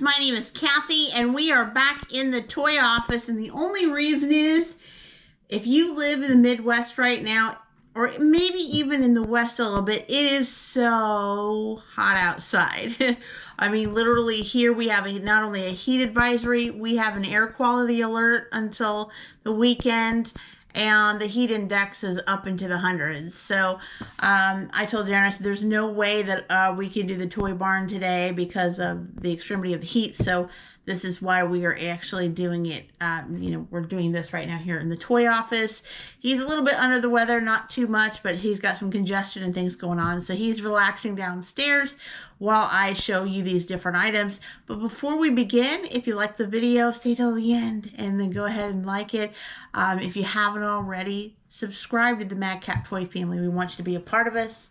My name is Kathy, and we are back in the toy office. And the only reason is, if you live in the Midwest right now, or maybe even in the West a little bit, it is so hot outside. I mean, literally here we have not only a heat advisory, we have an air quality alert until the weekend. And the heat index is up into the hundreds. So I told Daren, I said, there's no way that we can do the toy barn today because of the extremity of the heat. So this is why we are actually doing it. We're doing this right now here in the toy office. He's a little bit under the weather, not too much, but he's got some congestion and things going on. So he's relaxing downstairs while I show you these different items. But before we begin, if you like the video, stay till the end and then go ahead and like it. If you haven't already, subscribe to the Madcap Toy family. We want you to be a part of us.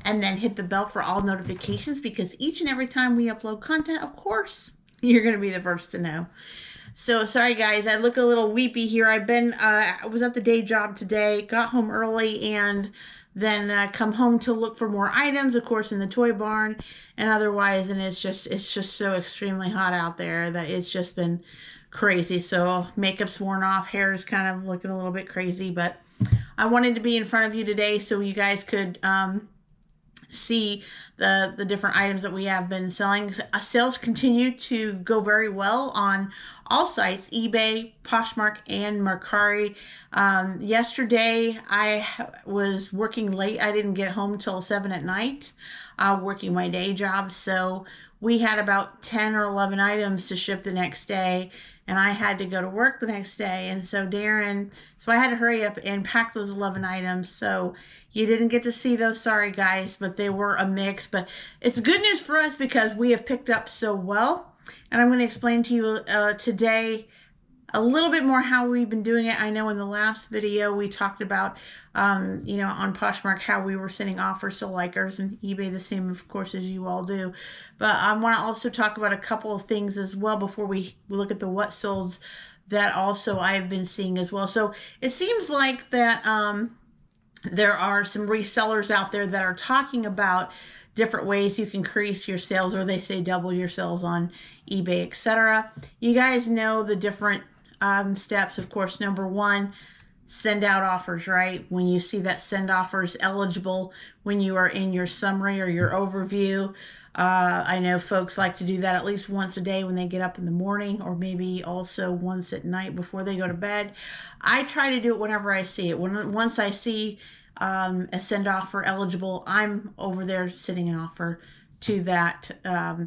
And then hit the bell for all notifications, because each and every time we upload content, of course, you're going to be the first to know. So sorry guys, I look a little weepy here. I was at the day job today, got home early, and then come home to look for more items, of course, in the toy barn and otherwise. And it's just so extremely hot out there that it's just been crazy. So makeup's worn off, hair is kind of looking a little bit crazy, but I wanted to be in front of you today so you guys could see the different items that we have been selling. Sales continue to go very well on all sites, eBay, Poshmark, and Mercari. Yesterday I was working late. I didn't get home till 7 at night, working my day job. So we had about 10 or 11 items to ship the next day, and I had to go to work the next day. And so so I had to hurry up and pack those 11 items. So you didn't get to see those, sorry guys, but they were a mix. But it's good news for us because we have picked up so well. And I'm going to explain to you today a little bit more how we've been doing it. I know in the last video we talked about, on Poshmark, how we were sending offers to likers, and eBay the same, of course, as you all do. But I want to also talk about a couple of things as well before we look at the what solds that also I've been seeing as well. So it seems like that there are some resellers out there that are talking about different ways you can increase your sales, or they say double your sales on eBay, etc. You guys know the different steps. Of course, number one, send out offers, right? When you see that send offers eligible, when you are in your summary or your overview, I know folks like to do that at least once a day when they get up in the morning, or maybe also once at night before they go to bed. I try to do it whenever I see it. Once I see a send offer eligible, I'm over there sending an offer to that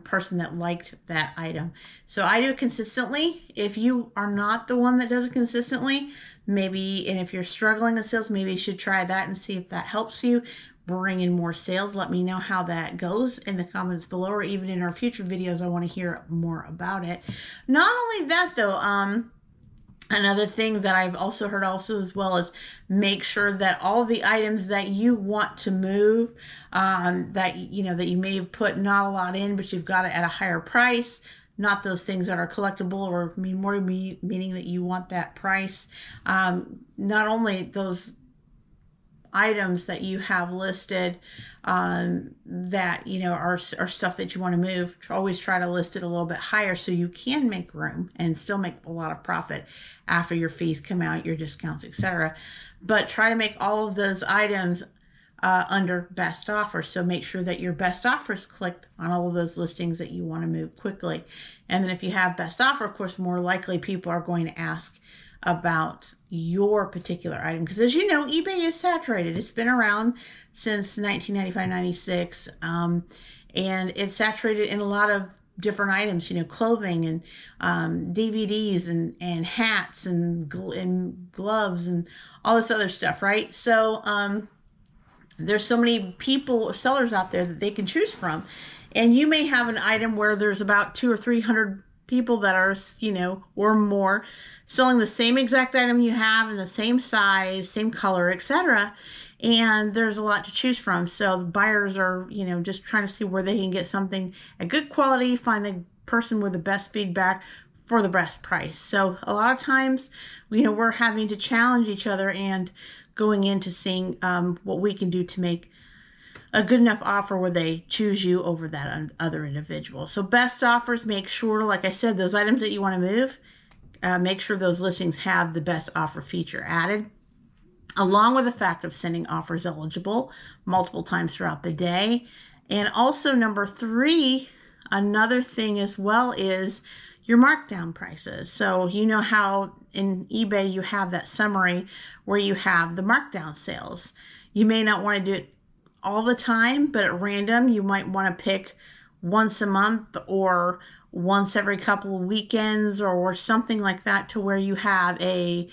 person that liked that item. So I do it consistently. If you are not the one that does it consistently, maybe, and if you're struggling in sales, maybe you should try that and see if that helps you bring in more sales. Let me know how that goes in the comments below, or even in our future videos. I want to hear more about it. Not only that though, another thing that I've also heard as well is make sure that all the items that you want to move, that you may have put not a lot in, but you've got it at a higher price, not those things that are collectible, or meaning that you want that price. Not only those items that you have listed that are stuff that you want to move, always try to list it a little bit higher so you can make room and still make a lot of profit after your fees come out, your discounts, etc. But try to make all of those items under best offer. So make sure that your best offers clicked on all of those listings that you want to move quickly. And then if you have best offer, of course, more likely people are going to ask about your particular item, because as you know, eBay is saturated. It's been around since 1995-96, and it's saturated in a lot of different items, clothing and DVDs and hats and gloves and all this other stuff, right? So there's so many sellers out there that they can choose from, and you may have an item where there's about 200 or 300 people that are, or more, selling the same exact item you have in the same size, same color, etc. And there's a lot to choose from. So the buyers are, just trying to see where they can get something at good quality, find the person with the best feedback for the best price. So a lot of times, we're having to challenge each other and going into seeing what we can do to make a good enough offer where they choose you over that other individual. So best offers, make sure, like I said, those items that you want to move, make sure those listings have the best offer feature added, along with the fact of sending offers eligible multiple times throughout the day. And also number 3, another thing as well is your markdown prices. So you know how in eBay you have that summary where you have the markdown sales. You may not want to do it all the time, but at random you might want to pick once a month or once every couple of weekends or something like that, to where you have a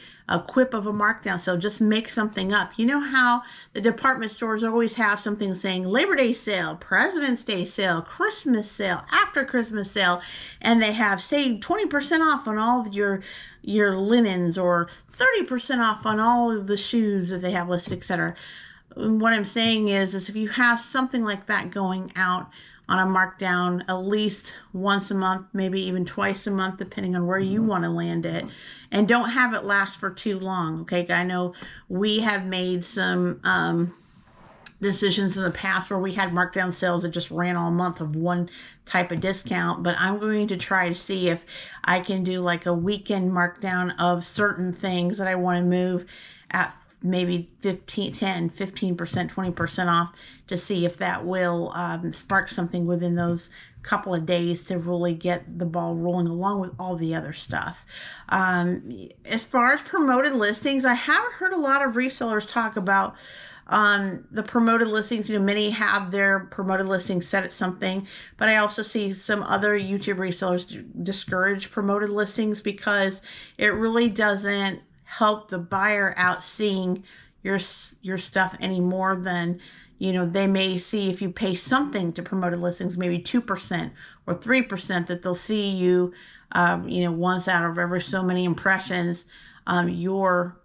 quip of a markdown sale. Just make something up. You know how the department stores always have something saying Labor Day sale, President's Day sale, Christmas sale, after Christmas sale, and they have say 20% off on all of your linens, or 30% off on all of the shoes that they have listed, etc. What I'm saying is if you have something like that going out on a markdown at least once a month, maybe even twice a month, depending on where you want to land it. And don't have it last for too long, okay? I know we have made some decisions in the past where we had markdown sales that just ran all month of one type of discount, but I'm going to try to see if I can do like a weekend markdown of certain things that I want to move at maybe 15%, 20% off, to see if that will spark something within those couple of days to really get the ball rolling along with all the other stuff. As far as promoted listings, I haven't heard a lot of resellers talk about the promoted listings. You know, many have their promoted listings set at something, but I also see some other YouTube resellers discourage promoted listings because it really doesn't help the buyer out seeing your stuff any more than, you know, they may see if you pay something to promoted listings, maybe 2% or 3%, that they'll see you, you know, once out of every so many impressions, your,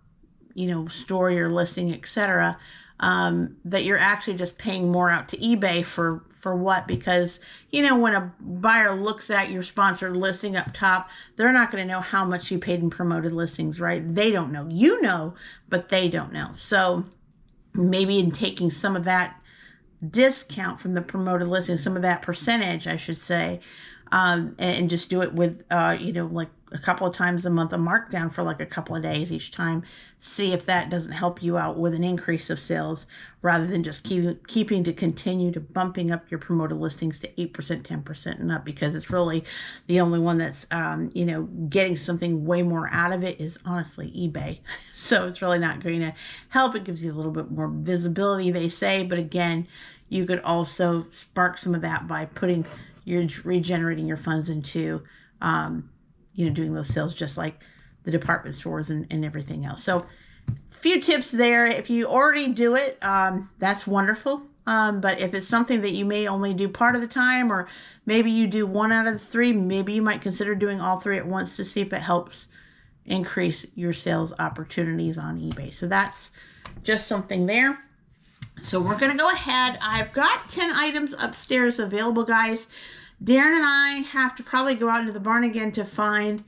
you know, story or listing, etc., that you're actually just paying more out to eBay for what? Because, you know, when a buyer looks at your sponsored listing up top, they're not going to know how much you paid in promoted listings, right? They don't know. You know, but they don't know. So maybe in taking some of that discount from the promoted listing, some of that percentage, I should say, and just do it with, you know, like a couple of times a month, a markdown for like a couple of days each time. See if that doesn't help you out with an increase of sales, rather than just keeping to continue to bumping up your promoted listings to 8%, 10% and up, because it's really the only one that's, you know, getting something way more out of it is honestly eBay. So it's really not going to help. It gives you a little bit more visibility, they say, but again, you could also spark some of that by regenerating your funds into, you know, doing those sales just like the department stores and everything else. So a few tips there. If you already do it, that's wonderful. But if it's something that you may only do part of the time, or maybe you do 1 out of the 3, maybe you might consider doing all 3 at once to see if it helps increase your sales opportunities on eBay. So that's just something there. So we're going to go ahead. I've got 10 items upstairs available, guys. Daren and I have to probably go out into the barn again to find,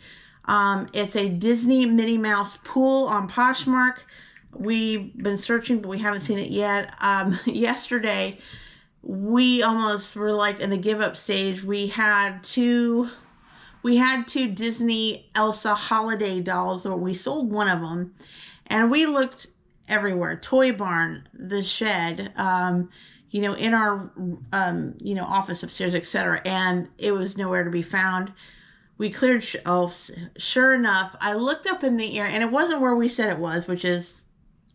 it's a Disney Minnie Mouse pool on Poshmark. We've been searching, but we haven't seen it yet. Yesterday, we almost were like in the give up stage. We had two Disney Elsa holiday dolls, so we sold one of them, and we looked everywhere. Toy Barn, the shed, you know, in our, you know, office upstairs, etc. And it was nowhere to be found. We cleared shelves. Sure enough, I looked up in the air, and it wasn't where we said it was, which is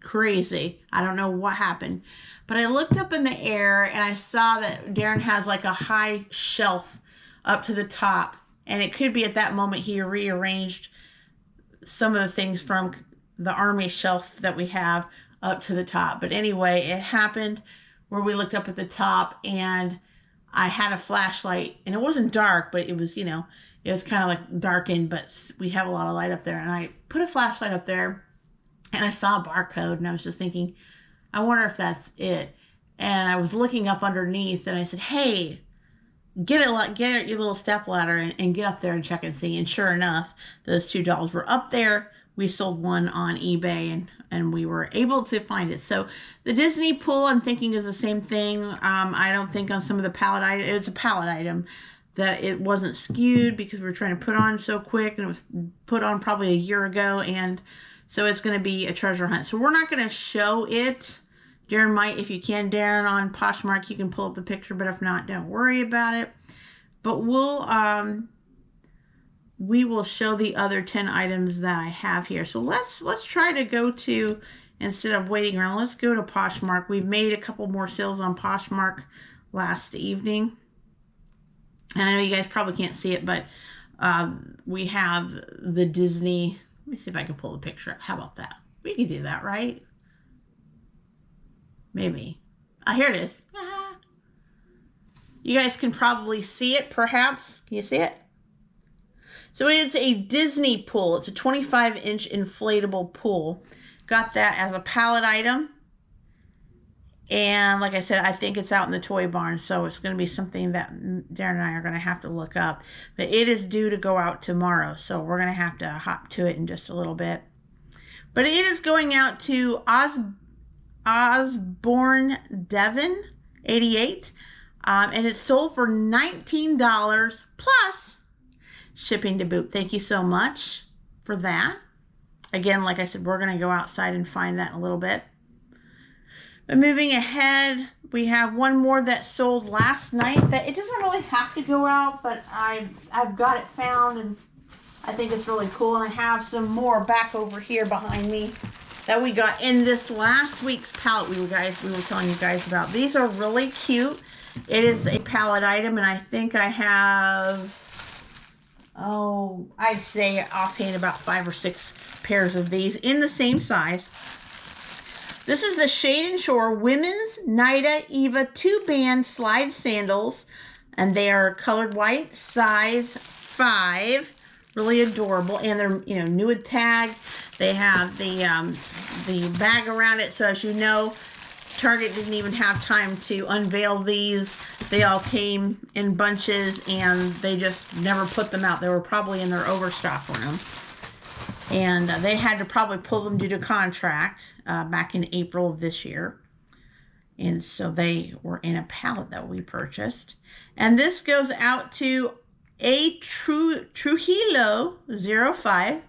crazy. I don't know what happened, but I looked up in the air and I saw that Daren has like a high shelf up to the top, and it could be at that moment he rearranged some of the things from the army shelf that we have up to the top. But anyway, it happened where we looked up at the top, and I had a flashlight, and it wasn't dark, but it was, you know, it was kind of like darkened, but we have a lot of light up there. And I put a flashlight up there, and I saw a barcode, and I was just thinking, I wonder if that's it. And I was looking up underneath, and I said, hey, get your little step ladder and get up there and check and see. And sure enough, those 2 dolls were up there we sold one on eBay and we were able to find it. So the Disney pool, I'm thinking, is the same thing. I don't think on some of the pallet items, it's a pallet item, that it wasn't skewed because we were trying to put on so quick, and it was put on probably a year ago, and so it's going to be a treasure hunt. So we're not going to show it. Daren might, if you can, Daren, on Poshmark, you can pull up the picture, but if not, don't worry about it. But we will show the other 10 items that I have here. So let's try to go to, instead of waiting around, let's go to Poshmark. We've made a couple more sales on Poshmark last evening. And I know you guys probably can't see it, but we have the Disney. Let me see if I can pull the picture up. How about that? We can do that, right? Maybe. Here it is. You guys can probably see it, perhaps. Can you see it? So it's a Disney pool. It's a 25-inch inflatable pool. Got that as a pallet item. And like I said, I think it's out in the toy barn, so it's going to be something that Daren and I are going to have to look up. But it is due to go out tomorrow, so we're going to have to hop to it in just a little bit. But it is going out to Osborne Devon, 88. And it's sold for $19 plus shipping to boot. Thank you so much for that. Again, like I said, we're going to go outside and find that in a little bit. But moving ahead, we have one more that sold last night. That it doesn't really have to go out, but I've got it found, and I think it's really cool. And I have some more back over here behind me that we got in this last week's pallet we were telling you guys about. These are really cute. It is a pallet item, and I think I have, I'd say offhand about 5 or 6 pairs of these in the same size. This is the Shade and Shore Women's Nida Eva 2-band slide sandals, and they are colored white, size 5. Really adorable, and they're new with tag. They have the bag around it, so as you know, Target didn't even have time to unveil these. They all came in bunches, and they just never put them out. They were probably in their overstock room. And they had to probably pull them due to contract back in April of this year. And so they were in a pallet that we purchased. And this goes out to a Trujillo 05.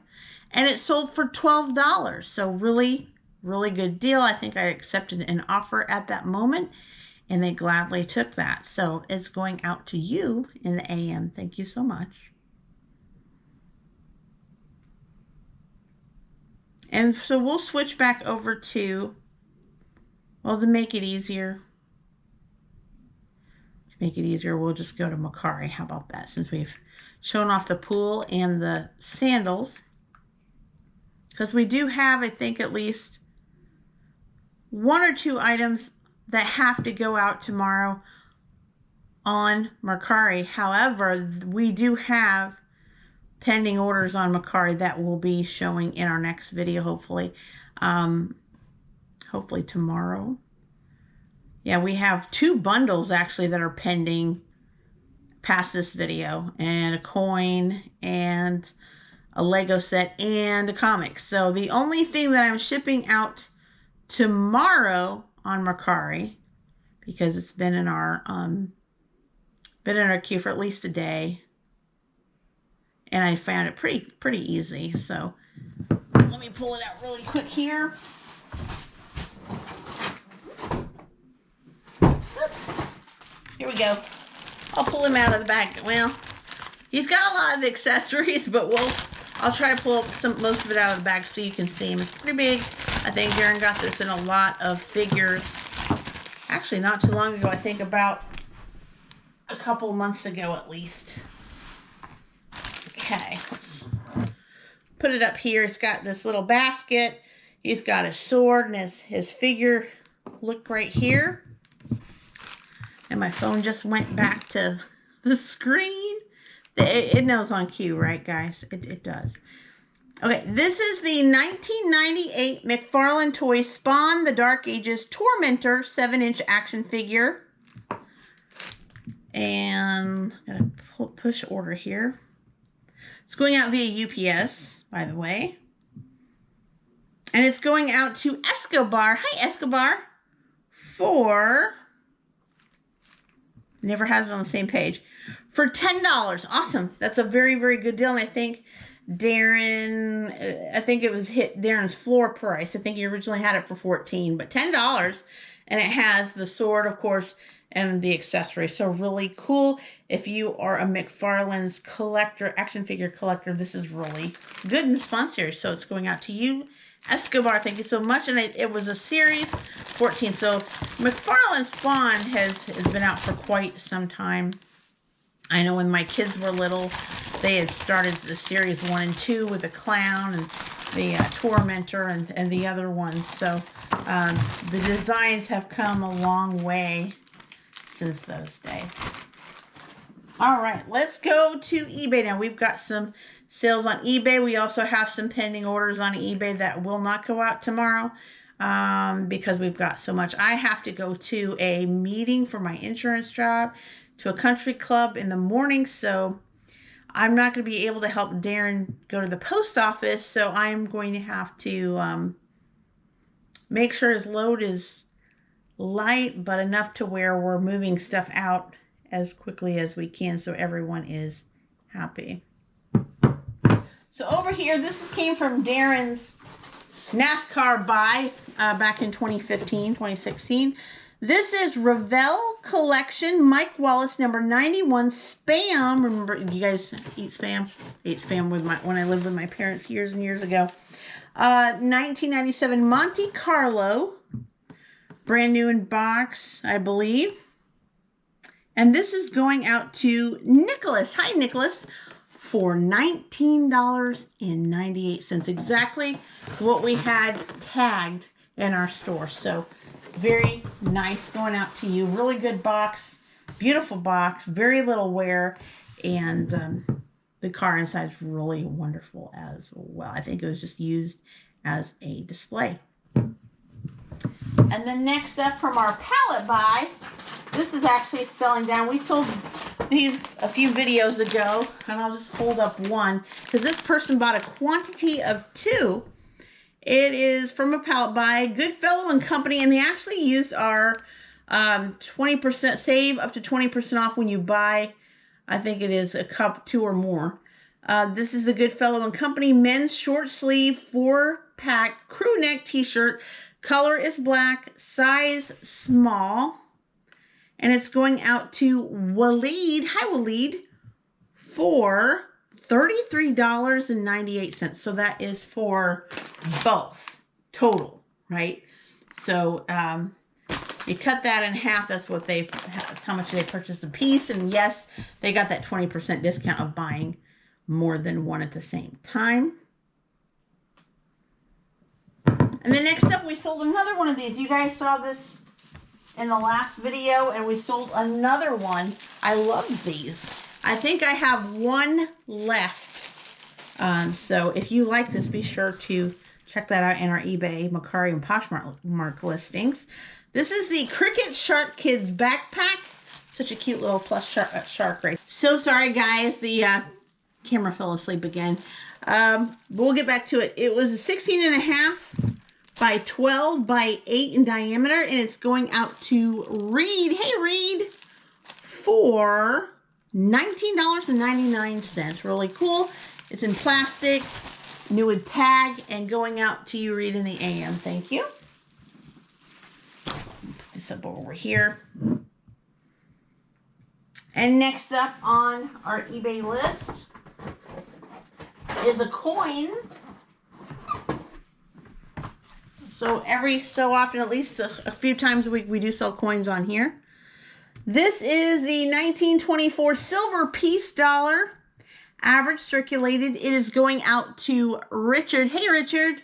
And it sold for $12. So really, really good deal. I think I accepted an offer at that moment, and they gladly took that. So it's going out to you in the AM. Thank you so much. And so we'll switch back over to, well, to make it easier, we'll just go to Mercari. How about that? Since we've shown off the pool and the sandals. Because we do have, I think, at least 1 or 2 items that have to go out tomorrow on Mercari. However, we do have pending orders on Mercari that will be showing in our next video, hopefully. Hopefully tomorrow. Yeah, we have 2 bundles actually that are pending past this video, and a coin and a Lego set and a comic. So the only thing that I'm shipping out tomorrow on Mercari, because it's been in our queue for at least a day, and I found it pretty easy. So let me pull it out really quick here. Oops. Here we go. I'll pull him out of the bag. Well, he's got a lot of accessories, but I'll try to pull most of it out of the bag so you can see him. It's pretty big. I think Daren got this in a lot of figures. Actually, not too long ago. I think about a couple months ago at least. Okay, let's put it up here. It's got this little basket. He's got a sword and his figure look right here. And my phone just went back to the screen. It knows on cue, right, guys? It does. Okay, this is the 1998 McFarlane Toys Spawn The Dark Ages Tormentor 7-inch action figure. And I'm going to push order here. It's going out via UPS, by the way. And it's going out to Escobar. Hi, Escobar. For, never has it on the same page, for $10. Awesome. That's a very, very good deal. And I think Daren, I think it was hit Daren's floor price. I think he originally had it for $14, but $10. And it has the sword, of course, and the accessory. So really cool. If you are a McFarlane's collector, action figure collector, this is really good in the Spawn series. So it's going out to you, Escobar. Thank you so much. And it was a series 14. So McFarlane Spawn has been out for quite some time. I know when my kids were little, they had started the series 1 and 2 with the clown and the tormentor and the other ones. So the designs have come a long way since those days. All right, let's go to eBay now. We've got some sales on eBay. We also have some pending orders on eBay that will not go out tomorrow because we've got so much. I have to go to a meeting for my insurance job, to a country club in the morning, so I'm not going to be able to help Daren go to the post office, so I'm going to have to make sure his load is light, but enough to where we're moving stuff out as quickly as we can so everyone is happy. So over here, this came from Daren's NASCAR buy back in 2015, 2016. This is Revell Collection, Mike Wallace, number 91, Spam. Remember, you guys eat Spam? I ate Spam when I lived with my parents years and years ago. 1997 Monte Carlo. Brand new in box, I believe. And this is going out to Nicholas. Hi, Nicholas. For $19.98. Exactly what we had tagged in our store. So very nice, going out to you. Really good box. Beautiful box. Very little wear. And the car inside is really wonderful as well. I think it was just used as a display. And then next up from our pallet buy, this is actually selling down. We sold these a few videos ago, and I'll just hold up one because this person bought a quantity of 2. It is from a pallet buy, Goodfellow and Company, and they actually used our 20% save up to 20% off when you buy, I think it is a cup, 2 or more. This is the Goodfellow and Company men's short sleeve 4-pack crew neck t-shirt. Color is black, size small, and it's going out to Waleed. Hi, Waleed, for $33.98. So that is for both total, right? So you cut that in half. That's how much they purchased a piece. And yes, they got that 20% discount of buying more than one at the same time. And then next up, we sold another one of these. You guys saw this in the last video, and we sold another one. I love these. I think I have one left. So if you like this, be sure to check that out in our eBay, Macari, and Poshmark listings. This is the Cricket Shark Kids backpack. Such a cute little plush shark right. So sorry, guys. The camera fell asleep again. We'll get back to it. It was a 16.5 by 12 by 8 in diameter, and it's going out to Reed. Hey, Reed, for $19.99. Really cool. It's in plastic, new with tag, and going out to you, Reed, in the AM. Thank you. Put this up over here. And next up on our eBay list is a coin. So every so often, at least a few times a week, we do sell coins on here. This is the 1924 silver piece dollar, average circulated. It is going out to Richard. Hey, Richard,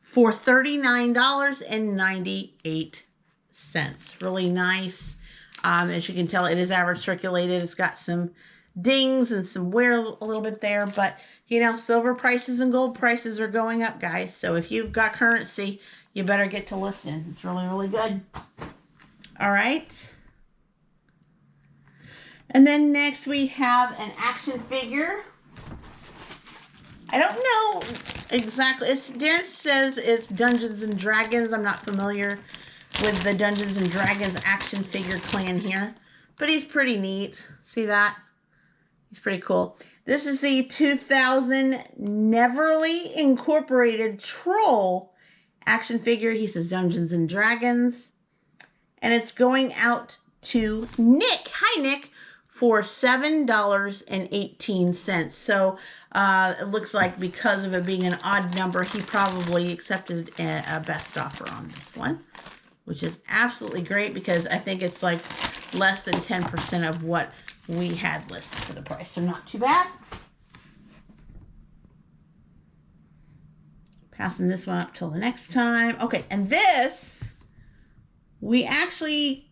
for $39.98. Really nice. As you can tell, it is average circulated. It's got some dings and some wear a little bit there, but you know, silver prices and gold prices are going up, guys. So if you've got currency, you better get to listing. It's really, really good. All right. And then next we have an action figure. I don't know exactly. Daren says it's Dungeons and Dragons. I'm not familiar with the Dungeons and Dragons action figure clan here, but he's pretty neat. See that? He's pretty cool. This is the 2000 Neverly Incorporated Troll action figure. He says Dungeons and Dragons. And it's going out to Nick. Hi, Nick. For $7.18. So it looks like because of it being an odd number, he probably accepted a best offer on this one, which is absolutely great because I think it's like less than 10% of what we had listed for the price. So not too bad. Passing this one up till the next time. Okay, and this, we actually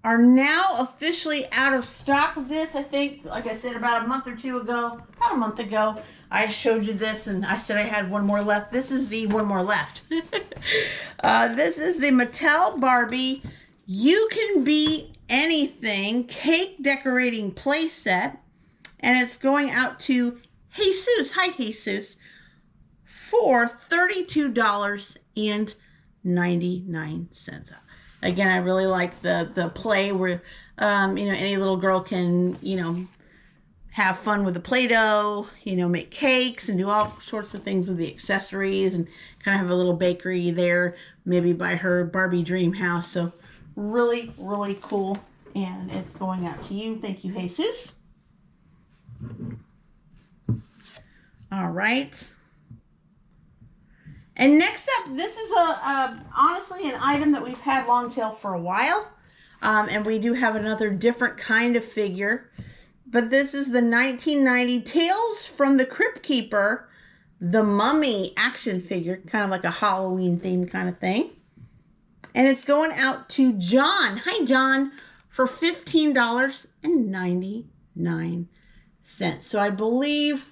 are now officially out of stock of this. I think, like I said, about a month ago, I showed you this and I said I had one more left. This is the one more left. This is the Mattel Barbie You Can Be Anything cake decorating play set. And it's going out to Jesus. Hi, Jesus. For $32.99. Again, I really like the play where, any little girl can, have fun with the Play-Doh, make cakes and do all sorts of things with the accessories and kind of have a little bakery there, maybe by her Barbie dream house. So really, really cool. And it's going out to you. Thank you, Jesus. All right. And next up, this is honestly an item that we've had long tail for a while. And we do have another different kind of figure. But this is the 1990 Tales from the Crypt Keeper, the Mummy action figure, kind of like a Halloween themed kind of thing. And it's going out to John. Hi, John, for $15.99. So I believe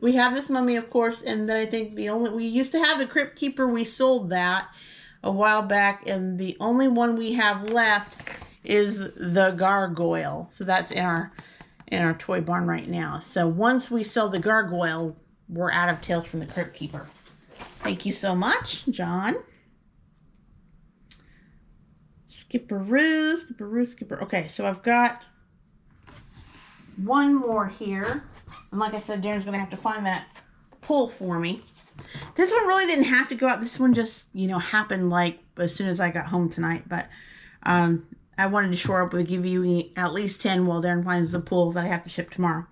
we have this mummy, of course, and then I think we used to have the Crypt Keeper. We sold that a while back, and the only one we have left is the gargoyle. So that's in our toy barn right now. So once we sell the gargoyle, we're out of Tales from the Crypt Keeper. Thank you so much, John. Skipperoo. Okay, so I've got one more here. And like I said, Daren's going to have to find that pull for me. This one really didn't have to go out. This one just, happened like as soon as I got home tonight. But I wanted to shore up with give you at least 10 while Daren finds the pull that I have to ship tomorrow.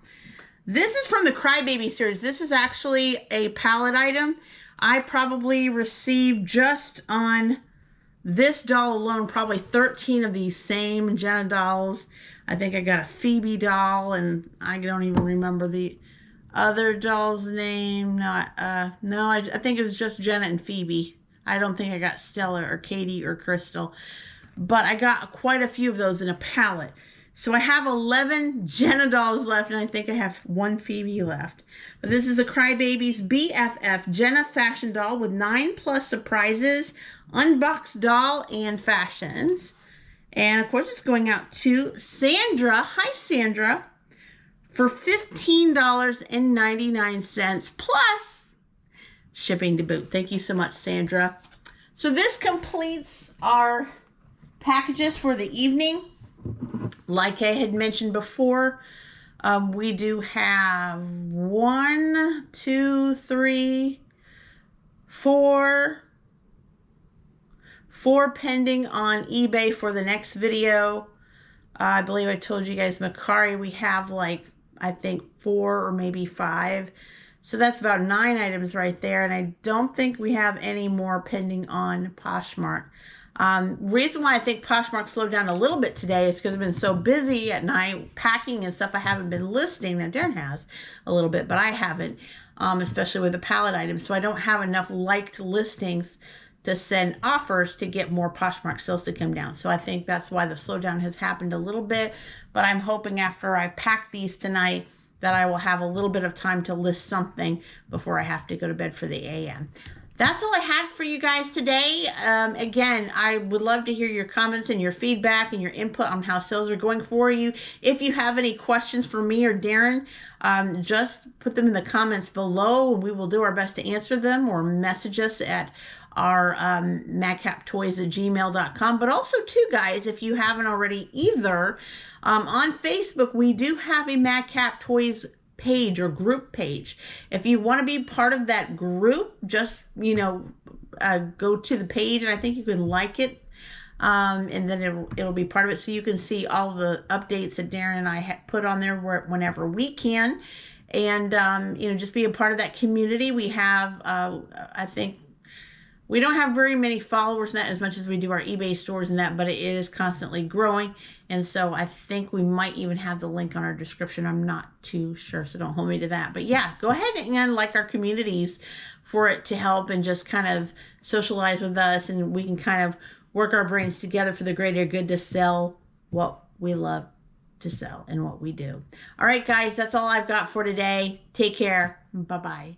This is from the Crybaby series. This is actually a pallet item. I probably received just on this doll alone probably 13 of these same Jenna dolls. I think I got a Phoebe doll, and I don't even remember the other doll's name. I think it was just Jenna and Phoebe. I don't think I got Stella or Katie or Crystal. But I got quite a few of those in a pallet. So I have 11 Jenna dolls left, and I think I have one Phoebe left. But this is the Crybabies BFF Jenna fashion doll with 9+ surprises, unboxed doll, and fashions. And of course, it's going out to Sandra. Hi, Sandra. For $15.99 plus shipping to boot. Thank you so much, Sandra. So this completes our packages for the evening. Like I had mentioned before, we do have 1, 2, 3, 4 pending on eBay for the next video. I believe I told you guys Macari, we have like, I think 4 or maybe 5. So that's about 9 items right there. And I don't think we have any more pending on Poshmark. Reason why I think Poshmark slowed down a little bit today is because I've been so busy at night packing and stuff. I haven't been listing. Now Daren has a little bit, but I haven't, especially with the pallet items. So I don't have enough liked listings to send offers to get more Poshmark sales to come down. So I think that's why the slowdown has happened a little bit. But I'm hoping after I pack these tonight that I will have a little bit of time to list something before I have to go to bed for the AM. that's all I had for you guys today. Again, I would love to hear your comments and your feedback and your input on how sales are going for you. If you have any questions for me or Daren, just put them in the comments below and we will do our best to answer them, or message us at our madcaptoys@gmail.com. But also too, guys, if you haven't already either, on Facebook, we do have a Madcap Toys page or group page. If you want to be part of that group, just go to the page, and I think you can like it, and then it'll be part of it, so you can see all the updates that Daren and I put on there whenever we can, and just be a part of that community. We have I think we don't have very many followers in that, as much as we do our eBay stores and that, but it is constantly growing. And so I think we might even have the link on our description. I'm not too sure, so don't hold me to that. But yeah, go ahead and like our communities for it to help and just kind of socialize with us, and we can kind of work our brains together for the greater good to sell what we love to sell and what we do. All right, guys, that's all I've got for today. Take care. Bye-bye.